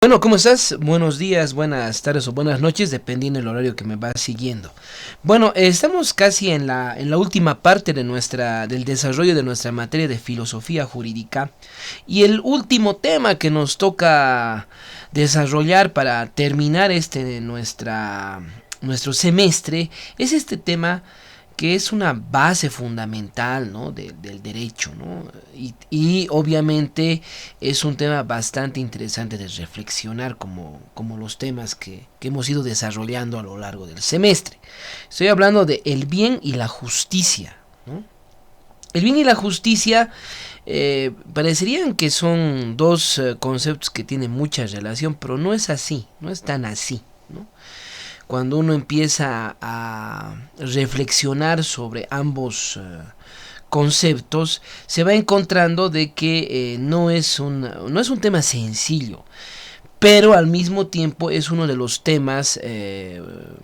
Bueno, ¿cómo estás? Buenos días, buenas tardes o buenas noches, dependiendo del horario que me vas siguiendo. Bueno, estamos casi en la última parte del desarrollo de nuestra materia de filosofía jurídica. Y el último tema que nos toca desarrollar para terminar nuestro semestre es este tema que es una base fundamental, ¿no?, del derecho, ¿no? Y obviamente es un tema bastante interesante de reflexionar como los temas que hemos ido desarrollando a lo largo del semestre. Estoy hablando de el bien y la justicia, ¿no? El bien y la justicia parecerían que son dos conceptos que tienen mucha relación, pero no es así, no es tan así, ¿no? Cuando uno empieza a reflexionar sobre ambos conceptos, se va encontrando de que no es un tema sencillo, pero al mismo tiempo es uno de los temas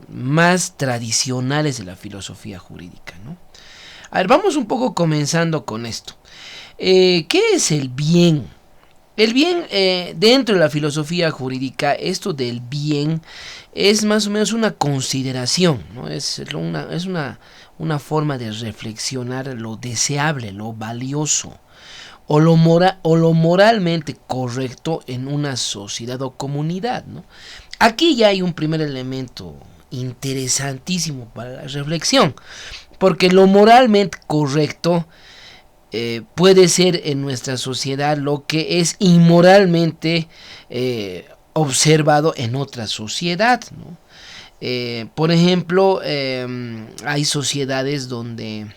más tradicionales de la filosofía jurídica, ¿no? A ver, vamos un poco comenzando con esto. ¿Qué es el bien? El bien, dentro de la filosofía jurídica, esto del bien es más o menos una consideración, ¿no? Es una forma de reflexionar lo deseable, lo valioso, o lo moralmente correcto en una sociedad o comunidad, ¿no? Aquí ya hay un primer elemento interesantísimo para la reflexión, porque lo moralmente correcto puede ser en nuestra sociedad lo que es inmoralmente observado en otra sociedad, ¿no? Por ejemplo, hay sociedades donde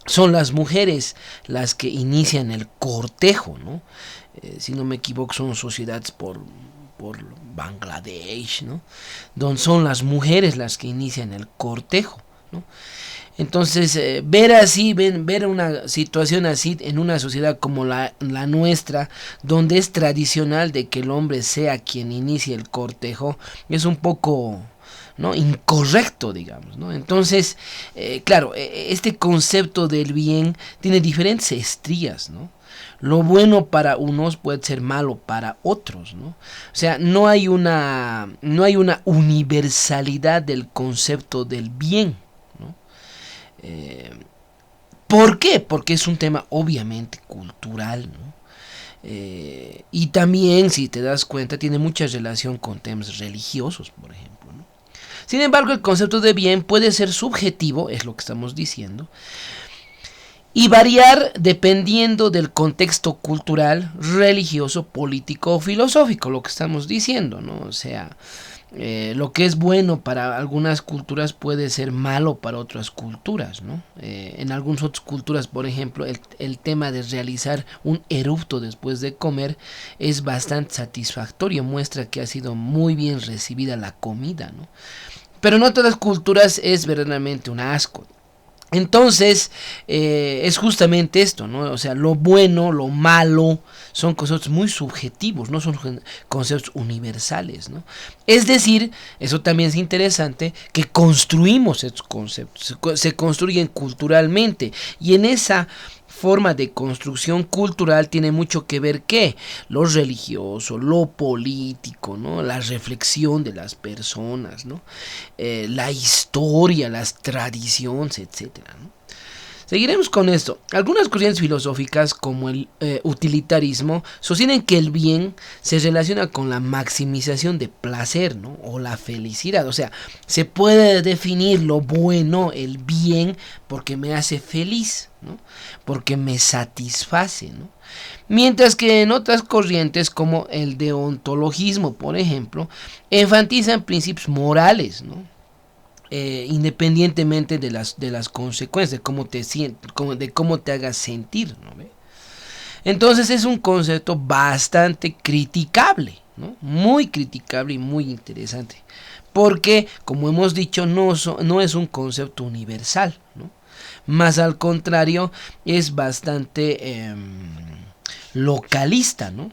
son las mujeres las que inician el cortejo, ¿no? Si no me equivoco, son sociedades por Bangladesh, ¿no?, donde son las mujeres las que inician el cortejo, ¿no? Entonces, ver una situación así en una sociedad como la nuestra, donde es tradicional de que el hombre sea quien inicie el cortejo, es un poco, ¿no?, incorrecto, digamos, ¿no? Entonces, claro, este concepto del bien tiene diferentes estrías, ¿no? Lo bueno para unos puede ser malo para otros, ¿no? O sea, no hay una universalidad del concepto del bien, ¿no? Eh, ¿Por qué? Porque es un tema obviamente cultural, ¿no? Y también, si te das cuenta, tiene mucha relación con temas religiosos, por ejemplo, ¿no? Sin embargo, el concepto de bien puede ser subjetivo, es lo que estamos diciendo, y variar dependiendo del contexto cultural, religioso, político o filosófico, lo que estamos diciendo, ¿no? O sea, lo que es bueno para algunas culturas puede ser malo para otras culturas, ¿no? En algunas otras culturas, por ejemplo, el tema de realizar un erupto después de comer es bastante satisfactorio, muestra que ha sido muy bien recibida la comida, ¿no? Pero en otras culturas es verdaderamente un asco. Entonces, es justamente esto, ¿no? O sea, lo bueno, lo malo, son conceptos muy subjetivos, no son conceptos universales, ¿no? Es decir, eso también es interesante, que construimos estos conceptos, se construyen culturalmente, y en esa forma de construcción cultural tiene mucho que ver que lo religioso, lo político, ¿no?, la reflexión de las personas, ¿no?, la historia, las tradiciones, etcétera, ¿no? Seguiremos con esto. Algunas corrientes filosóficas, como el utilitarismo, sostienen que el bien se relaciona con la maximización de placer, ¿no?, o la felicidad. O sea, se puede definir lo bueno, el bien, porque me hace feliz, ¿no?, porque me satisface, ¿no? Mientras que en otras corrientes, como el deontologismo, por ejemplo, enfatizan principios morales, ¿no?, independientemente de las consecuencias, de cómo te hagas sentir, ¿no? ¿Ve? Entonces es un concepto bastante criticable, ¿no? Muy criticable y muy interesante, porque, como hemos dicho, no es un concepto universal, ¿no? Más al contrario, es bastante localista, ¿no?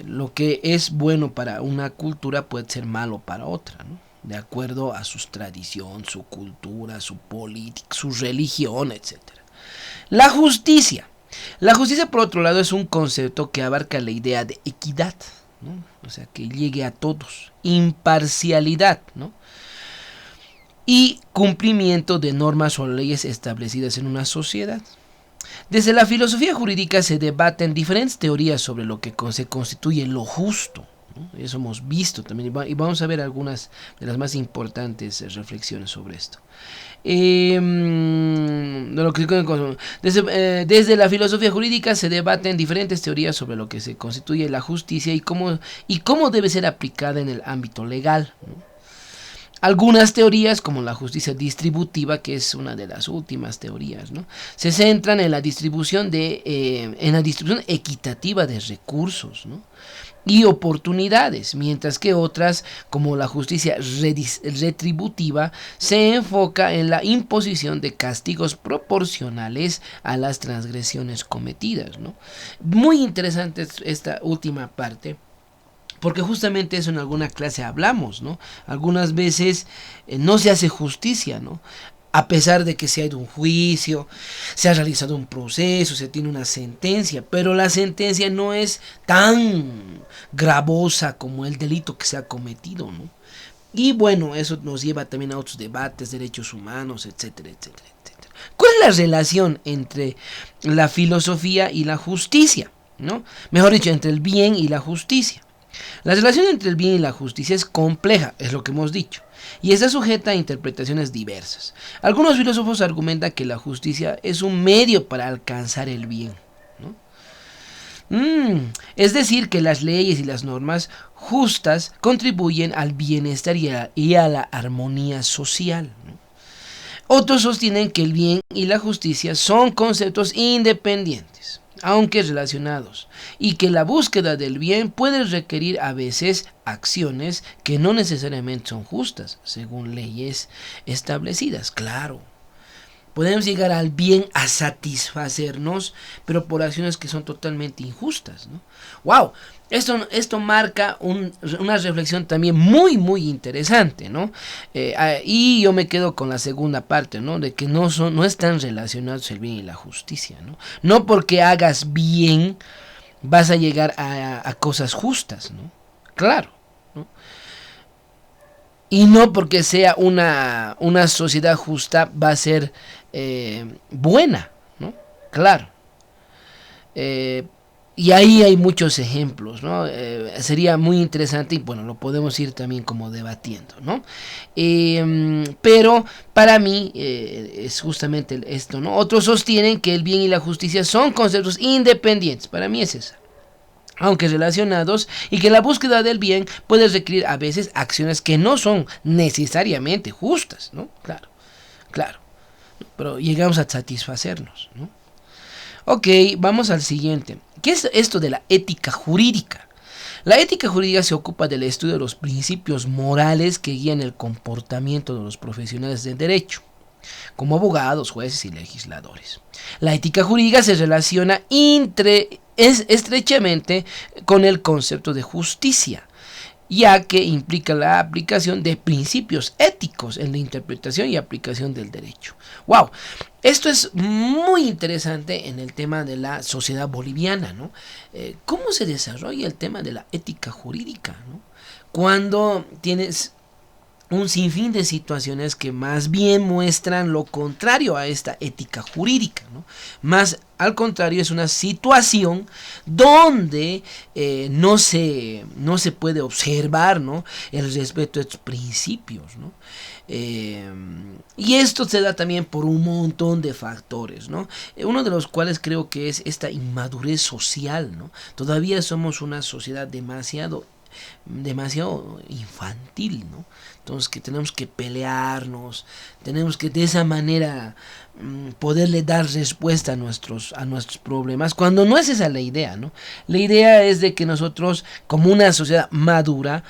Lo que es bueno para una cultura puede ser malo para otra, ¿no?, de acuerdo a sus tradición, su cultura, su política, su religión, etcétera. La justicia. La justicia, por otro lado, es un concepto que abarca la idea de equidad, ¿no? O sea, que llegue a todos. Imparcialidad, ¿no? Y cumplimiento de normas o leyes establecidas en una sociedad. Desde la filosofía jurídica se debaten diferentes teorías sobre lo que se constituye lo justo, ¿no? Eso hemos visto también, y vamos a ver algunas de las más importantes reflexiones sobre esto. Desde la filosofía jurídica se debaten diferentes teorías sobre lo que se constituye la justicia y cómo debe ser aplicada en el ámbito legal, ¿no? Algunas teorías, como la justicia distributiva, que es una de las últimas teorías, ¿no?, se centran en la distribución equitativa de recursos, ¿no?, y oportunidades, mientras que otras, como la justicia retributiva, se enfoca en la imposición de castigos proporcionales a las transgresiones cometidas, ¿no? Muy interesante esta última parte, porque justamente eso en alguna clase hablamos, ¿no? Algunas veces no se hace justicia, ¿no? A pesar de que se ha ido un juicio, se ha realizado un proceso, se tiene una sentencia, pero la sentencia no es tan gravosa como el delito que se ha cometido, ¿no? Y bueno, eso nos lleva también a otros debates, derechos humanos, etcétera, etcétera, etcétera. ¿Cuál es la relación entre la filosofía y la justicia, ¿no? Mejor dicho, entre el bien y la justicia. La relación entre el bien y la justicia es compleja, es lo que hemos dicho, y está sujeta a interpretaciones diversas. Algunos filósofos argumentan que la justicia es un medio para alcanzar el bien, ¿no? Es decir, que las leyes y las normas justas contribuyen al bienestar y a la armonía social, ¿no? Otros sostienen que el bien y la justicia son conceptos independientes, aunque relacionados, y que la búsqueda del bien puede requerir a veces acciones que no necesariamente son justas, según leyes establecidas. Claro, podemos llegar al bien a satisfacernos, pero por acciones que son totalmente injustas, ¿no? ¡Wow! Esto marca una reflexión también muy, muy interesante, ¿no? Y yo me quedo con la segunda parte, ¿no? De que no están relacionados el bien y la justicia, ¿no? No porque hagas bien vas a llegar a cosas justas, ¿no? Claro, ¿no? Y no porque sea una sociedad justa va a ser buena, ¿no? Claro. Y ahí hay muchos ejemplos, ¿no? Sería muy interesante y bueno, lo podemos ir también como debatiendo, ¿no? Pero para mí es justamente esto, ¿no? Otros sostienen que el bien y la justicia son conceptos independientes. Para mí es esa, aunque relacionados, y que la búsqueda del bien puede requerir a veces acciones que no son necesariamente justas, ¿no? Claro, claro, pero llegamos a satisfacernos, ¿no? Ok, vamos al siguiente. ¿Qué es esto de la ética jurídica? La ética jurídica se ocupa del estudio de los principios morales que guían el comportamiento de los profesionales del derecho, como abogados, jueces y legisladores. La ética jurídica se relaciona estrechamente con el concepto de justicia, ya que implica la aplicación de principios éticos en la interpretación y aplicación del derecho. ¡Wow! Esto es muy interesante en el tema de la sociedad boliviana, ¿no? ¿Cómo se desarrolla el tema de la ética jurídica, ¿no? Cuando tienes un sinfín de situaciones que más bien muestran lo contrario a esta ética jurídica, ¿no? Más al contrario, es una situación donde no se puede observar, ¿no?, el respeto a estos principios, ¿no? Y esto se da también por un montón de factores, ¿no? Uno de los cuales creo que es esta inmadurez social, ¿no? Todavía somos una sociedad demasiado infantil, ¿no? Entonces que tenemos que pelearnos, tenemos que de esa manera poderle dar respuesta a nuestros problemas, cuando no es esa la idea, ¿no? La idea es de que nosotros, como una sociedad madura,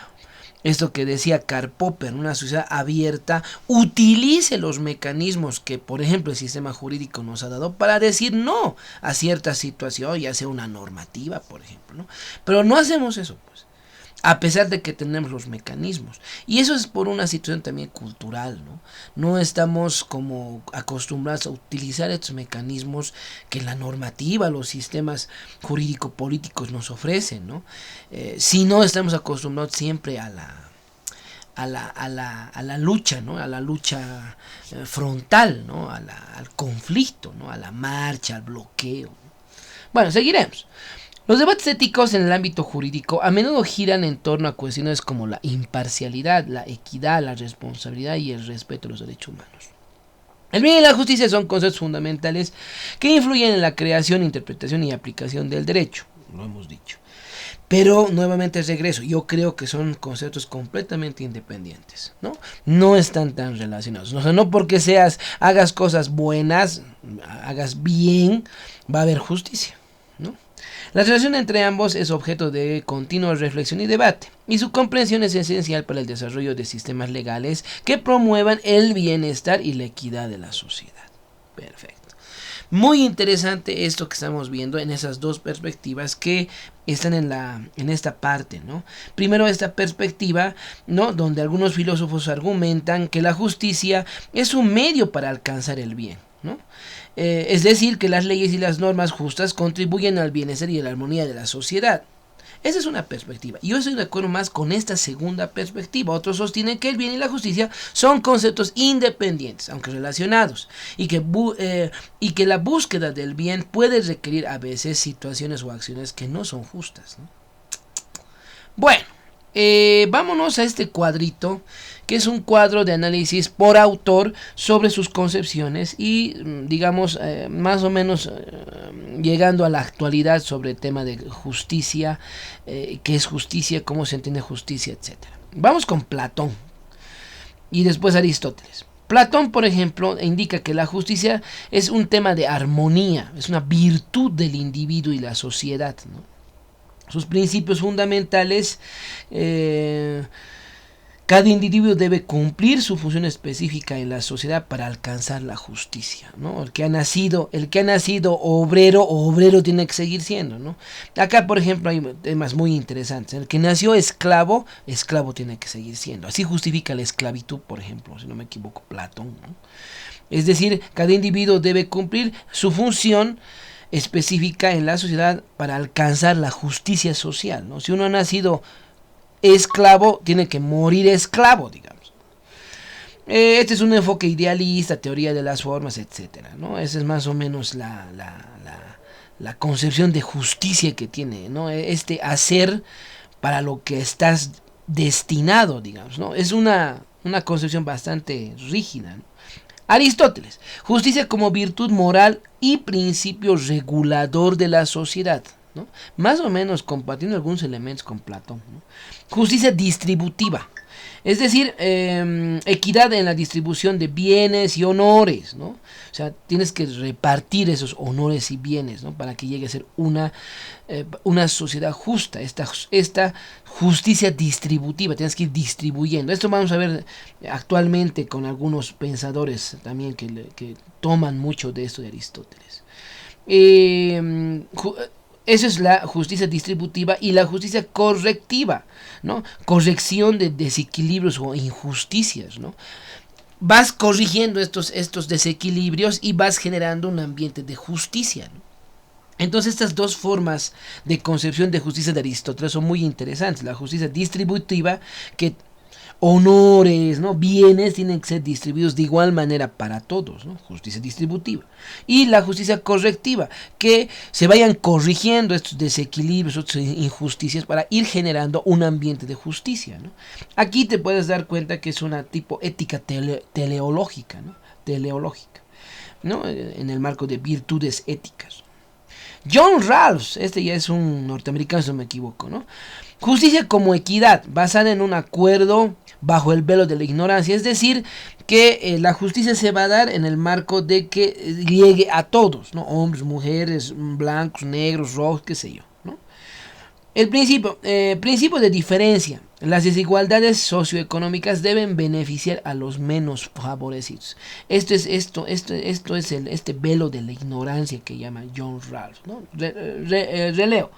esto que decía Karl Popper, una sociedad abierta, utilice los mecanismos que, por ejemplo, el sistema jurídico nos ha dado para decir no a cierta situación, ya sea una normativa, por ejemplo, ¿no? Pero no hacemos eso, pues. a pesar de que tenemos los mecanismos. Y eso es por una situación también cultural, ¿no? No estamos como acostumbrados a utilizar estos mecanismos que la normativa, los sistemas jurídico-políticos nos ofrecen, ¿no? Si no estamos acostumbrados siempre a la lucha, ¿no? A la lucha frontal, ¿no? Al conflicto, ¿no? A la marcha, al bloqueo. Bueno, seguiremos. Los debates éticos en el ámbito jurídico a menudo giran en torno a cuestiones como la imparcialidad, la equidad, la responsabilidad y el respeto a los derechos humanos. El bien y la justicia son conceptos fundamentales que influyen en la creación, interpretación y aplicación del derecho, lo hemos dicho. Pero nuevamente regreso, yo creo que son conceptos completamente independientes, ¿no? No están tan relacionados. O sea, no porque hagas cosas buenas, hagas bien, va a haber justicia, ¿no? La relación entre ambos es objeto de continua reflexión y debate, y su comprensión es esencial para el desarrollo de sistemas legales que promuevan el bienestar y la equidad de la sociedad. Perfecto. Muy interesante esto que estamos viendo en esas dos perspectivas que están en esta parte, ¿no? Primero esta perspectiva, ¿no? Donde algunos filósofos argumentan que la justicia es un medio para alcanzar el bien, ¿no? Es decir, que las leyes y las normas justas contribuyen al bienestar y a la armonía de la sociedad. Esa es una perspectiva. Yo estoy de acuerdo más con esta segunda perspectiva. Otros sostienen que el bien y la justicia son conceptos independientes, aunque relacionados, y que la búsqueda del bien puede requerir a veces situaciones o acciones que no son justas, ¿no? Bueno, vámonos a este cuadrito, que es un cuadro de análisis por autor sobre sus concepciones y, digamos, más o menos llegando a la actualidad sobre el tema de justicia, qué es justicia, cómo se entiende justicia, etc. Vamos con Platón y después Aristóteles. Platón, por ejemplo, indica que la justicia es un tema de armonía, es una virtud del individuo y la sociedad, ¿no? Sus principios fundamentales, cada individuo debe cumplir su función específica en la sociedad para alcanzar la justicia, ¿no? El que ha nacido obrero, obrero tiene que seguir siendo, ¿no? Acá, por ejemplo, hay temas muy interesantes. El que nació esclavo, esclavo tiene que seguir siendo. Así justifica la esclavitud, por ejemplo, si no me equivoco, Platón, ¿no? Es decir, cada individuo debe cumplir su función específica en la sociedad para alcanzar la justicia social, ¿no? Si uno ha nacido esclavo, tiene que morir esclavo, digamos. Este es un enfoque idealista, teoría de las formas, etcétera, ¿no? Esa es más o menos la concepción de justicia que tiene, ¿no? Este hacer para lo que estás destinado, digamos, ¿no? Es una concepción bastante rígida, ¿no? Aristóteles, justicia como virtud moral y principio regulador de la sociedad, ¿no? Más o menos compartiendo algunos elementos con Platón, ¿no? Justicia distributiva, es decir, equidad en la distribución de bienes y honores, ¿no? O sea, tienes que repartir esos honores y bienes, ¿no? Para que llegue a ser una sociedad justa. Esta justicia distributiva, tienes que ir distribuyendo. Esto vamos a ver actualmente con algunos pensadores también que toman mucho de esto de Aristóteles. Eso es la justicia distributiva y la justicia correctiva, ¿no? Corrección de desequilibrios o injusticias, ¿no? Vas corrigiendo estos desequilibrios y vas generando un ambiente de justicia, ¿no? Entonces estas dos formas de concepción de justicia de Aristóteles son muy interesantes. La justicia distributiva, que honores, ¿no? Bienes tienen que ser distribuidos de igual manera para todos, ¿no? Justicia distributiva. Y la justicia correctiva, que se vayan corrigiendo estos desequilibrios, estas injusticias para ir generando un ambiente de justicia, ¿no? Aquí te puedes dar cuenta que es una tipo ética teleológica, ¿no? Teleológica, ¿no? En el marco de virtudes éticas. John Rawls, este ya es un norteamericano si no me equivoco, ¿no? Justicia como equidad, basada en un acuerdo bajo el velo de la ignorancia, es decir, que la justicia se va a dar en el marco de que llegue a todos, ¿no? Hombres, mujeres, blancos, negros, rojos, qué sé yo, ¿no? El principio de diferencia. Las desigualdades socioeconómicas deben beneficiar a los menos favorecidos. Esto es este velo de la ignorancia que llama John Rawls, ¿no? Releo.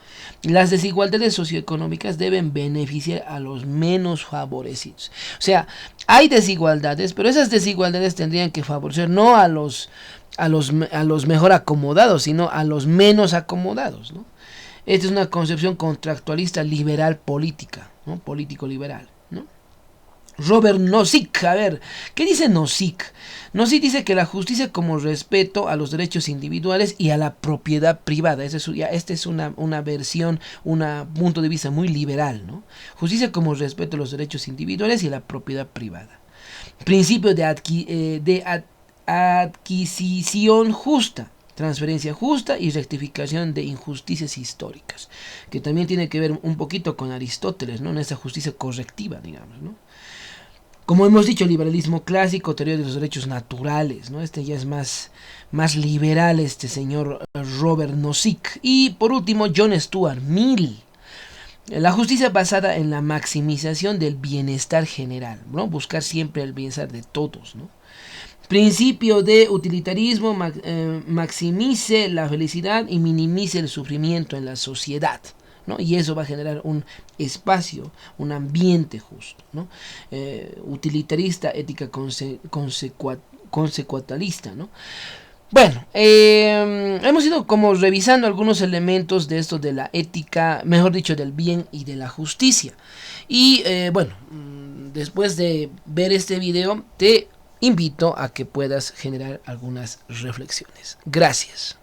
Las desigualdades socioeconómicas deben beneficiar a los menos favorecidos. O sea, hay desigualdades, pero esas desigualdades tendrían que favorecer no a los mejor acomodados, sino a los menos acomodados, ¿no? Esta es una concepción contractualista liberal política, ¿no? Político-liberal, ¿no? Robert Nozick, a ver, ¿qué dice Nozick? Nozick dice que la justicia como respeto a los derechos individuales y a la propiedad privada. Esta es una versión, un punto de vista muy liberal, ¿no? Justicia como respeto a los derechos individuales y a la propiedad privada. Principio de adquisición justa, transferencia justa y rectificación de injusticias históricas, que también tiene que ver un poquito con Aristóteles, ¿no? En esa justicia correctiva, digamos, ¿no? Como hemos dicho, liberalismo clásico, teoría de los derechos naturales, ¿no? Este ya es más liberal, este señor Robert Nozick. Y por último, John Stuart Mill. La justicia basada en la maximización del bienestar general, ¿no? Buscar siempre el bienestar de todos, ¿no? Principio de utilitarismo, maximice la felicidad y minimice el sufrimiento en la sociedad, ¿no? Y eso va a generar un espacio, un ambiente justo, ¿no? Utilitarista, ética consecuencialista, ¿no? Bueno, hemos ido como revisando algunos elementos de esto de la ética, mejor dicho, del bien y de la justicia. Y bueno, después de ver este video, te invito a que puedas generar algunas reflexiones. Gracias.